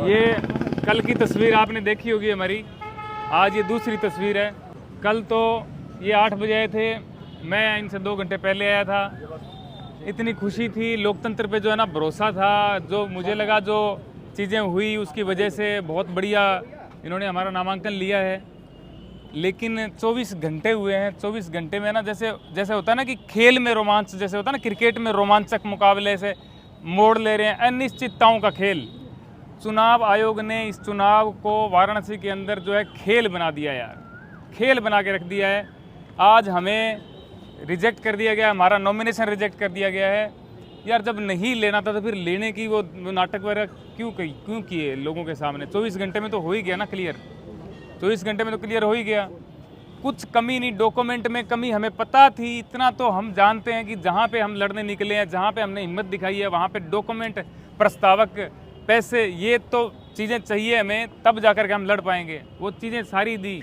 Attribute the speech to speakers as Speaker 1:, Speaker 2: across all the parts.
Speaker 1: ये कल की तस्वीर आपने देखी होगी हमारी, आज ये दूसरी तस्वीर है। कल तो ये 8 बजे आए थे, मैं इनसे 2 घंटे पहले आया था। इतनी खुशी थी, लोकतंत्र पे जो है ना भरोसा था, जो मुझे लगा जो चीज़ें हुई उसकी वजह से बहुत बढ़िया इन्होंने हमारा नामांकन लिया है। लेकिन 24 घंटे हुए हैं, 24 घंटे में ना जैसे होता है ना कि खेल में रोमांच, जैसे होता है ना क्रिकेट में रोमांचक मुकाबले से मोड़ ले रहे हैं, अनिश्चितताओं का खेल। चुनाव आयोग ने इस चुनाव को वाराणसी के अंदर जो है खेल बना दिया यार, खेल बना के रख दिया है। आज हमें रिजेक्ट कर दिया गया, हमारा नॉमिनेशन रिजेक्ट कर दिया गया है। यार जब नहीं लेना था तो फिर लेने की वो नाटक वगैरह क्यों किए लोगों के सामने? 24 घंटे में तो हो ही गया ना क्लियर, 24 घंटे में तो क्लियर हो ही गया। कुछ कमी नहीं, डॉक्यूमेंट में कमी हमें पता थी, इतना तो हम जानते हैं कि जहाँ पे हम लड़ने निकले हैं, जहाँ पे हमने हिम्मत दिखाई है, वहाँ पे डॉक्यूमेंट, प्रस्तावक, पैसे, ये तो चीज़ें चाहिए हमें, तब जाकर के हम लड़ पाएंगे। वो चीज़ें सारी दी।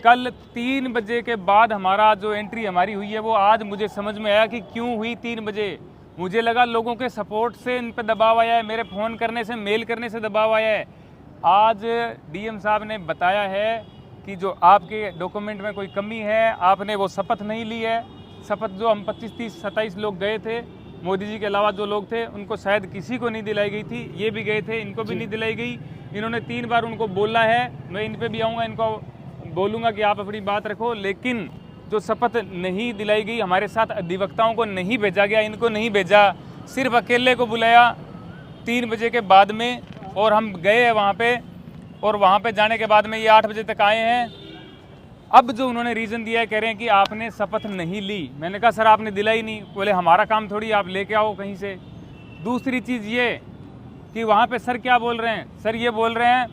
Speaker 1: कल 3 बजे के बाद हमारा जो एंट्री हमारी हुई है वो आज मुझे समझ में आया कि क्यों हुई 3 बजे। मुझे लगा लोगों के सपोर्ट से इन पर दबाव आया है, मेरे फ़ोन करने से, मेल करने से दबाव आया है। आज डीएम साहब ने बताया है कि जो आपके डॉक्यूमेंट में कोई कमी है, आपने वो शपथ नहीं ली है। शपथ जो हम 25, 30, 27 लोग गए थे, मोदी जी के अलावा जो लोग थे, उनको शायद किसी को नहीं दिलाई गई थी। ये भी गए थे, इनको भी नहीं दिलाई गई। इन्होंने 3 बार उनको बोला है, मैं इन पे भी आऊँगा, इनको बोलूँगा कि आप अपनी बात रखो। लेकिन जो शपथ नहीं दिलाई गई, हमारे साथ अधिवक्ताओं को नहीं भेजा गया, इनको नहीं भेजा, सिर्फ अकेले को बुलाया 3 बजे के बाद में, और हम गए हैं वहाँ पे। और वहाँ पे जाने के बाद में ये 8 बजे तक आए हैं। अब जो उन्होंने रीज़न दिया है, कह रहे हैं कि आपने शपथ नहीं ली। मैंने कहा सर आपने दिलाई नहीं। बोले हमारा काम थोड़ी, आप लेके आओ कहीं से। दूसरी चीज़ ये कि वहाँ पे सर क्या बोल रहे हैं, सर ये बोल रहे हैं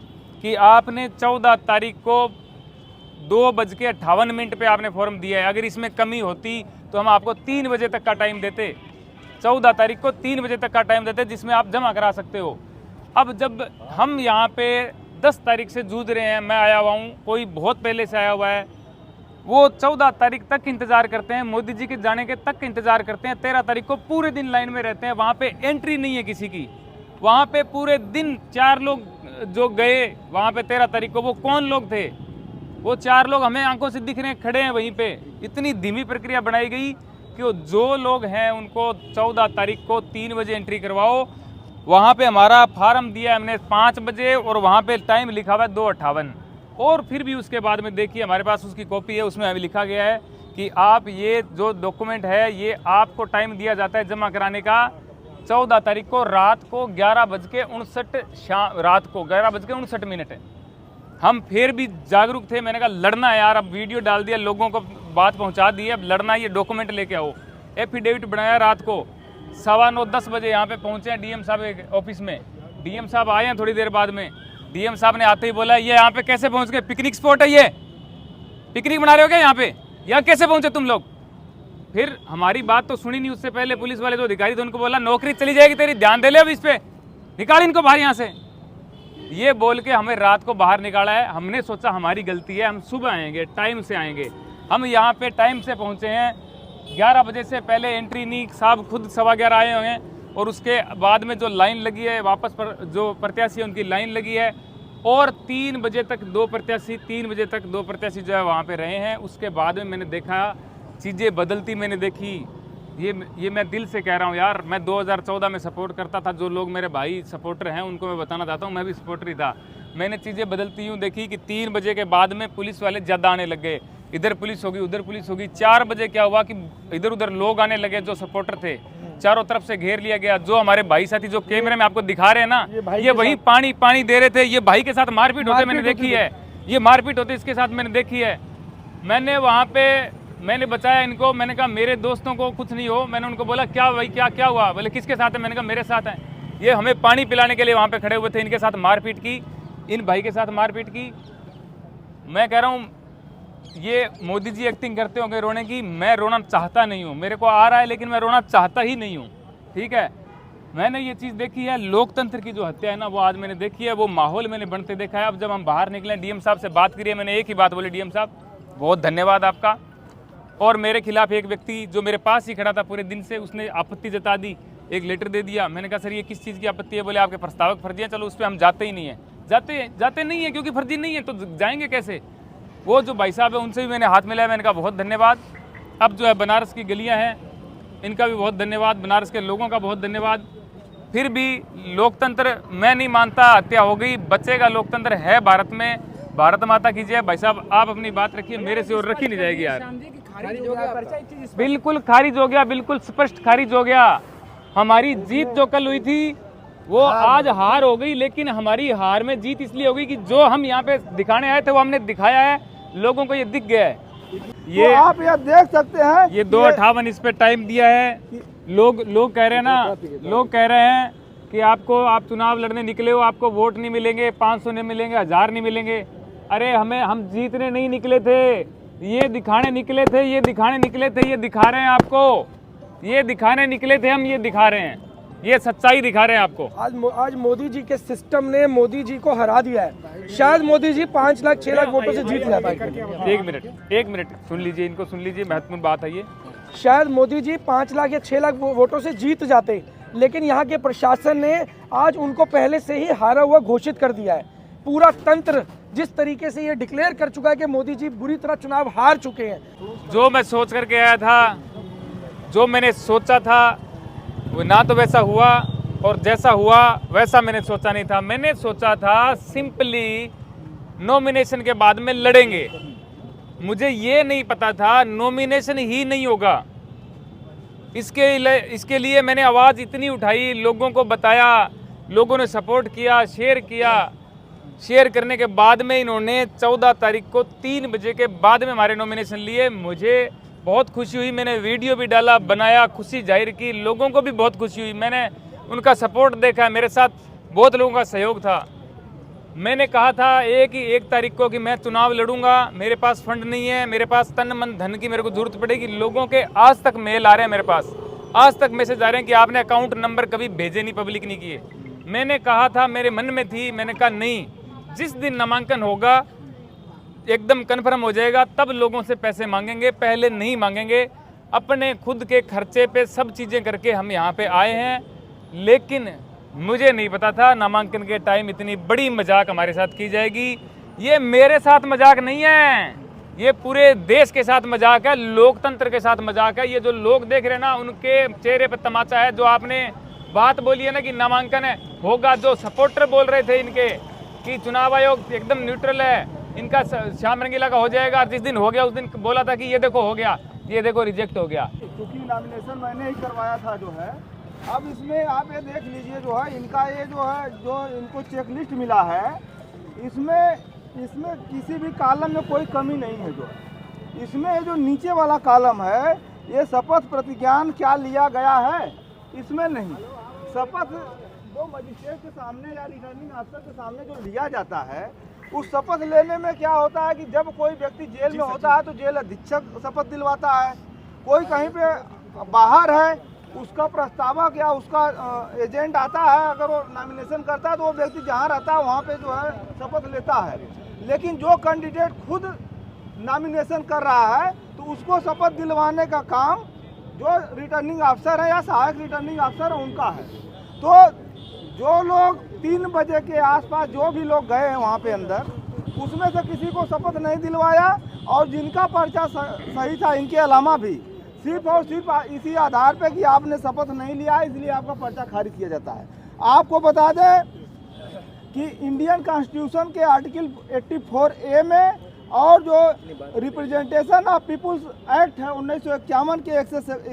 Speaker 1: कि आपने 14 तारीख को 2:58 पे आपने फॉर्म दिया है। अगर इसमें कमी होती तो हम आपको 3 बजे तक का टाइम देते, 14 तारीख को 3 बजे तक का टाइम देते, जिसमें आप जमा करा सकते हो। अब जब हम यहाँ पे 10 तारीख से जूझ रहे हैं, मैं आया हुआ हूँ, कोई बहुत पहले से आया हुआ है, वो 14 तारीख तक इंतज़ार करते हैं, मोदी जी के जाने के तक इंतज़ार करते हैं। 13 तारीख को पूरे दिन लाइन में रहते हैं, वहाँ पे एंट्री नहीं है किसी की। वहाँ पे पूरे दिन 4 लोग जो गए वहाँ पे 13 तारीख को, वो कौन लोग थे? वो 4 लोग हमें आंखों से दिख रहे हैं, खड़े हैं वहीं पे। इतनी धीमी प्रक्रिया बनाई गई कि जो लोग हैं उनको 14 तारीख को 3 बजे एंट्री करवाओ। वहाँ पे हमारा फार्म दिया है हमने 5 बजे, और वहाँ पे टाइम लिखा हुआ है 2:58। और फिर भी उसके बाद में देखिए, हमारे पास उसकी कॉपी है, उसमें हमें लिखा गया है कि आप ये जो डॉक्यूमेंट है, ये आपको टाइम दिया जाता है जमा कराने का 14 तारीख को रात को 11:59, रात को 11:59 है। हम फिर भी जागरूक थे। मैंने कहा लड़ना है यार, अब वीडियो डाल दिया, लोगों को बात पहुंचा दी है, अब लड़ना है, ये डॉक्यूमेंट लेके आओ। एफिडेविट बनाया रात को 9:15-10 बजे यहाँ पे पहुंचे हैं डीएम साहब के ऑफिस में। डीएम साहब आए हैं थोड़ी देर बाद में। डीएम साहब ने आते ही बोला ये यहाँ पे कैसे पहुँच गए? पिकनिक स्पॉट है ये, पिकनिक बना रहे हो क्या यहाँ पे? यहाँ कैसे पहुँचे तुम लोग? फिर हमारी बात तो सुनी नहीं। उससे पहले पुलिस वाले जो अधिकारी थे उनको बोला नौकरी चली जाएगी तेरी, ध्यान दे ले अब इस पे, निकाल इनको बाहर यहाँ से। ये बोल के हमें रात को बाहर निकाला है। हमने सोचा हमारी गलती है, हम सुबह आएंगे, टाइम से आएंगे। हम यहाँ पे टाइम से पहुँचे हैं, 11 बजे से पहले एंट्री नहीं, साहब खुद 11:15 आए हुए हैं। और उसके बाद में जो लाइन लगी है, वापस पर जो प्रत्याशी है उनकी लाइन लगी है। और 3 बजे तक 2 प्रत्याशी, 3 बजे तक 2 प्रत्याशी जो है वहाँ पे रहे हैं। उसके बाद में मैंने देखा चीज़ें बदलती, मैंने देखी। ये मैं दिल से कह रहा हूँ यार, मैं 2014 में सपोर्ट करता था। जो लोग मेरे भाई सपोर्टर हैं उनको मैं बताना चाहता हूँ, मैं भी सपोर्टर ही था। मैंने चीज़ें बदलती हूँ देखी कि 3 बजे के बाद में पुलिस वाले ज़्यादा आने लग गए। इधर पुलिस होगी, उधर पुलिस होगी। 4 बजे क्या हुआ कि इधर उधर लोग आने लगे, जो सपोर्टर थे, चारों तरफ से घेर लिया गया। जो हमारे भाई साथी जो कैमरे में आपको दिखा रहे हैं ना, ये वही पानी दे रहे थे। ये भाई के साथ मारपीट होते मैंने देखी है, ये मारपीट होते इसके साथ मैंने देखी है। मैंने वहाँ पे मैंने बचाया इनको। मैंने कहा मेरे दोस्तों को कुछ नहीं हो। मैंने उनको बोला क्या भाई क्या हुआ? बोले किसके साथ है? मैंने कहा मेरे साथ है। ये हमें पानी पिलाने के लिए वहाँ पे खड़े हुए थे, इनके साथ मारपीट की, इन भाई के साथ मारपीट की। मैं कह रहा हूँ ये मोदी जी एक्टिंग करते होंगे रोने की, मैं रोना चाहता नहीं हूँ। मेरे को आ रहा है लेकिन मैं रोना चाहता ही नहीं हूँ, ठीक है। मैंने ये चीज़ देखी है, लोकतंत्र की जो हत्या है ना, वो आज मैंने देखी है, वो माहौल मैंने बनते देखा है। अब जब हम बाहर निकले, डीएम साहब से बात करिए, मैंने एक ही बात बोली, डीएम साहब बहुत धन्यवाद आपका। और मेरे खिलाफ एक व्यक्ति जो मेरे पास ही खड़ा था पूरे दिन से, उसने आपत्ति जता दी एक लेटर दे दिया। मैंने कहा सर ये किस चीज़ की आपत्ति है? बोले आपके प्रस्तावक फर्जी हैं, चलो उस पर हम जाते ही नहीं है। जाते नहीं है क्योंकि फर्जी नहीं है तो जाएंगे कैसे? वो जो भाई साहब है उनसे भी मैंने हाथ मिलाया, मैंने कहा बहुत धन्यवाद। अब जो है बनारस की गलियाँ हैं इनका भी बहुत धन्यवाद, बनारस के लोगों का बहुत धन्यवाद। फिर भी लोकतंत्र मैं नहीं मानता, हत्या हो गई, बचेगा लोकतंत्र है भारत में। भारत माता की जय। भाई साहब आप अपनी बात रखिए, मेरे से और रखी नहीं जाएगी यार। बिल्कुल खारिज हो गया, बिल्कुल स्पष्ट खारिज हो गया। हमारी जीत जो कल हुई थी वो आज हार हो गई, लेकिन हमारी हार में जीत इसलिए हो गई कि जो हम यहाँ पे दिखाने आए थे वो हमने दिखाया है, लोगों को ये दिख गया है। ये
Speaker 2: तो आप यह देख सकते हैं
Speaker 1: ये 2:58 इस पे टाइम दिया है। लोग कह रहे हैं ना, लोग कह रहे हैं कि आप चुनाव लड़ने निकले हो, आपको वोट नहीं मिलेंगे, 500 नहीं मिलेंगे, 1000 नहीं मिलेंगे। अरे हम जीतने नहीं निकले थे, ये दिखाने निकले थे, ये दिखाने निकले थे, ये दिखा रहे हैं आपको, ये दिखाने निकले थे हम, ये दिखा रहे हैं, ये सच्चाई दिखा रहे हैं आपको।
Speaker 2: आज मोदी जी के सिस्टम ने मोदी जी को हरा दिया है। शायद मोदी जी 5 लाख 6 लाख वोटों से जीत गया।
Speaker 1: एक मिनट सुन लीजिए, इनको सुन लीजिए, महत्वपूर्ण बात है ये।
Speaker 2: शायद मोदी जी 5 लाख या 6 लाख वोटों से जीत जाते, लेकिन यहाँ के प्रशासन ने आज उनको पहले से ही हारा हुआ घोषित कर दिया है। पूरा तंत्र जिस तरीके से ये डिक्लेयर कर चुका है कि मोदी जी बुरी तरह चुनाव हार चुके हैं।
Speaker 1: जो मैं सोच करके आया था, जो मैंने सोचा था वो ना तो वैसा हुआ, और जैसा हुआ वैसा मैंने सोचा नहीं था। मैंने सोचा था सिंपली नॉमिनेशन के बाद में लड़ेंगे। मुझे ये नहीं पता था नॉमिनेशन ही नहीं होगा। इसके लिए मैंने आवाज़ इतनी उठाई, लोगों को बताया, लोगों ने सपोर्ट किया, शेयर किया। शेयर करने के बाद में इन्होंने 14 तारीख को 3 बजे के बाद में हमारे नॉमिनेशन लिए। मुझे बहुत खुशी हुई, मैंने वीडियो भी डाला, बनाया, खुशी जाहिर की, लोगों को भी बहुत खुशी हुई। मैंने उनका सपोर्ट देखा, मेरे साथ बहुत लोगों का सहयोग था। मैंने कहा था 1 तारीख को कि मैं चुनाव लड़ूंगा, मेरे पास फंड नहीं है, मेरे पास तन मन धन की मेरे को जरूरत पड़ेगी। लोगों के आज तक मेल आ रहे हैं मेरे पास, आज तक मैसेज आ रहे हैं कि आपने अकाउंट नंबर कभी भेजे नहीं, पब्लिक नहीं किए। मैंने कहा था, मेरे मन में थी, मैंने कहा नहीं, जिस दिन नामांकन होगा एकदम कन्फर्म हो जाएगा तब लोगों से पैसे मांगेंगे, पहले नहीं मांगेंगे। अपने खुद के खर्चे पे सब चीज़ें करके हम यहाँ पे आए हैं, लेकिन मुझे नहीं पता था नामांकन के टाइम इतनी बड़ी मजाक हमारे साथ की जाएगी। ये मेरे साथ मजाक नहीं है, ये पूरे देश के साथ मजाक है, लोकतंत्र के साथ मजाक है। ये जो लोग देख रहे हैं ना, उनके चेहरे पर तमाचा है। जो आपने बात बोली है ना कि नामांकन है होगा, जो सपोर्टर बोल रहे थे इनके कि चुनाव आयोग एकदम न्यूट्रल है, इनका श्याम रंगीला का हो जाएगा, जिस दिन हो गया उस दिन बोला था कि ये देखो हो गया, ये देखो रिजेक्ट हो गया।
Speaker 3: क्योंकि नॉमिनेशन मैंने ही करवाया था जो है। अब इसमें आप ये देख लीजिए जो है इनका ये जो है, जो इनको चेकलिस्ट मिला है, इसमें किसी भी कॉलम में कोई कमी नहीं है। जो इसमें जो नीचे वाला कॉलम है, ये शपथ प्रतिज्ञान क्या लिया गया है, इसमें नहीं। शपथ जो मजिस्ट्रेट के सामने या रिटर्निंग अफसर के सामने जो लिया जाता है, उस शपथ लेने में क्या होता है कि जब कोई व्यक्ति जेल में होता है तो जेल अधीक्षक शपथ दिलवाता है। कोई कहीं पे बाहर है, उसका प्रस्तावक या उसका एजेंट आता है, अगर वो नॉमिनेशन करता है तो वो व्यक्ति जहाँ रहता है वहाँ पे जो है शपथ लेता है। लेकिन जो कैंडिडेट खुद नॉमिनेशन कर रहा है तो उसको शपथ दिलवाने का काम जो रिटर्निंग अफसर है या सहायक रिटर्निंग अफसर है उनका है। तो जो लोग 3 बजे के आसपास जो भी लोग गए हैं वहाँ पे अंदर, उसमें से किसी को शपथ नहीं दिलवाया, और जिनका पर्चा सही था इनके अलावा भी सिर्फ और सिर्फ इसी आधार पे कि आपने शपथ नहीं लिया इसलिए आपका पर्चा खारिज किया जाता है। आपको बता दें कि इंडियन कॉन्स्टिट्यूशन के आर्टिकल 84A में और जो रिप्रेजेंटेशन ऑफ पीपुल्स एक्ट है 1951 के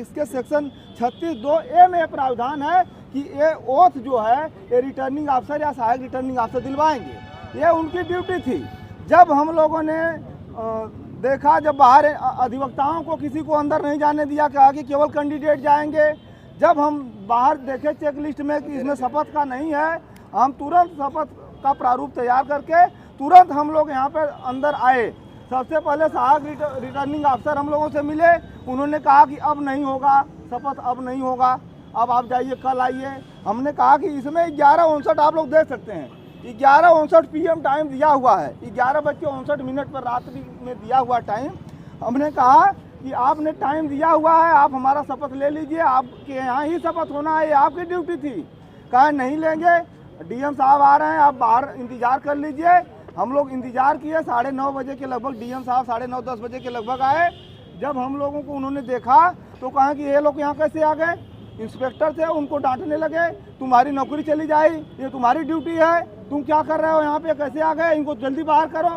Speaker 3: इसके सेक्शन 36(2)A में प्रावधान है कि ये ओथ जो है ये रिटर्निंग अफसर या सहायक रिटर्निंग अफसर दिलवाएंगे। ये उनकी ड्यूटी थी। जब हम लोगों ने देखा, जब बाहर अधिवक्ताओं को किसी को अंदर नहीं जाने दिया, कहा कि केवल कैंडिडेट जाएंगे। जब हम बाहर देखे चेक लिस्ट में कि इसमें शपथ का नहीं है, हम तुरंत शपथ का प्रारूप तैयार करके तुरंत हम लोग यहाँ पर अंदर आए। सबसे पहले सहायक रिटर्निंग अफसर हम लोगों से मिले, उन्होंने कहा कि अब नहीं होगा शपथ, अब नहीं होगा, अब आप जाइए, कल आइए। हमने कहा कि इसमें 11:59 आप लोग देख सकते हैं, 11:59 PM टाइम दिया हुआ है, 11:59 पर रात्रि में दिया हुआ टाइम। हमने कहा कि आपने टाइम दिया हुआ है, आप हमारा शपथ ले लीजिए, आपके यहाँ ही शपथ होना है, ये आपकी ड्यूटी थी। कहा नहीं लेंगे, डीएम साहब आ रहे हैं, आप बाहर इंतजार कर लीजिए। हम लोग इंतजार किए, 9:30 बजे के लगभग डीएम साहब 9:30-10 बजे के लगभग आए। जब हम लोगों को उन्होंने देखा तो कहा कि ये लोग यहाँ कैसे आ गए। इंस्पेक्टर थे, उनको डांटने लगे, तुम्हारी नौकरी चली जाएगी, ये तुम्हारी ड्यूटी है, तुम क्या कर रहे हो यहाँ पे, कैसे आ गए, इनको जल्दी बाहर करो।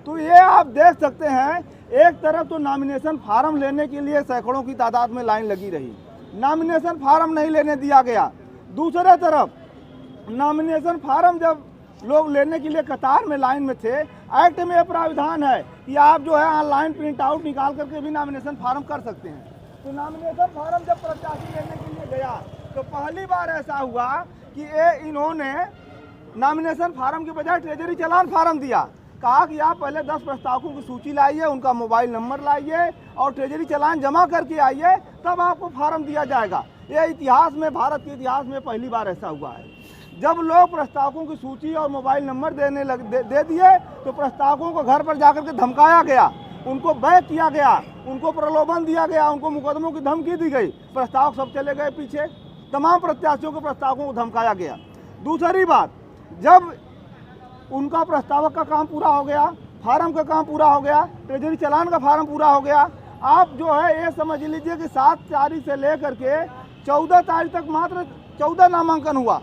Speaker 3: तो ये आप देख सकते हैं, एक तरफ तो नॉमिनेशन फार्म लेने के लिए सैकड़ों की तादाद में लाइन लगी रही, नॉमिनेशन फार्म नहीं लेने दिया गया। दूसरे तरफ नॉमिनेशन फार्म जब लोग लेने के लिए कतार में लाइन में थे, एक्ट में प्राविधान है कि आप जो है ऑनलाइन प्रिंट आउट निकाल करके भी नॉमिनेशन फार्म कर सकते हैं। तो नॉमिनेशन फार्म जब प्रत्याशी लेने के लिए गया तो पहली बार ऐसा हुआ कि इन्होंने नॉमिनेशन फार्म के बजाय ट्रेजरी चालान फार्म दिया। कहा कि आप पहले 10 प्रस्तावकों की सूची लाइए, उनका मोबाइल नंबर लाइए और ट्रेजरी चालान जमा करके आइए, तब आपको फार्म दिया जाएगा। ये इतिहास में, भारत के इतिहास में पहली बार ऐसा हुआ है। जब लोग प्रस्तावकों की सूची और मोबाइल नंबर दे दिए तो प्रस्तावकों को घर पर जाकर के धमकाया गया, उनको बैक किया गया, उनको प्रलोभन दिया गया, उनको मुकदमों की धमकी दी गई। प्रस्तावक सब चले गए पीछे, तमाम प्रत्याशियों के प्रस्तावकों को धमकाया गया। दूसरी बात, जब उनका प्रस्तावक का काम पूरा हो गया, फार्म का काम पूरा हो गया, ट्रेजरी चालान का फार्म पूरा हो गया, आप जो है ये समझ लीजिए कि 7 तारीख से लेकर के 14 तारीख तक मात्र 14 नामांकन हुआ।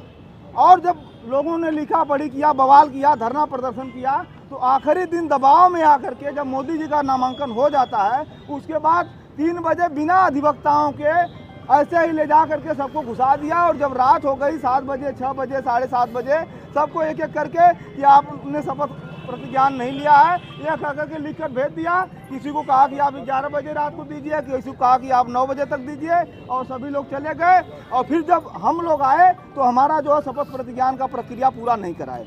Speaker 3: और जब लोगों ने लिखा पढ़ी किया, बवाल किया, धरना प्रदर्शन किया, तो आखिरी दिन दबाव में आकर के जब मोदी जी का नामांकन हो जाता है, उसके बाद 3 बजे बिना अधिवक्ताओं के ऐसे ही ले जा करके सबको घुसा दिया। और जब रात हो गई 7 बजे, 6 बजे, 7:30 बजे, सबको एक एक करके कि आपने शपथ प्रतिज्ञान नहीं लिया है, यह कह करके लिख कर भेज दिया। किसी को कहा कि आप 11 बजे रात को दीजिए, किसी को कहा कि आप 9 बजे तक दीजिए, और सभी लोग चले गए। और फिर जब हम लोग आए तो हमारा जो है शपथ प्रतिज्ञान का प्रक्रिया पूरा नहीं कराए।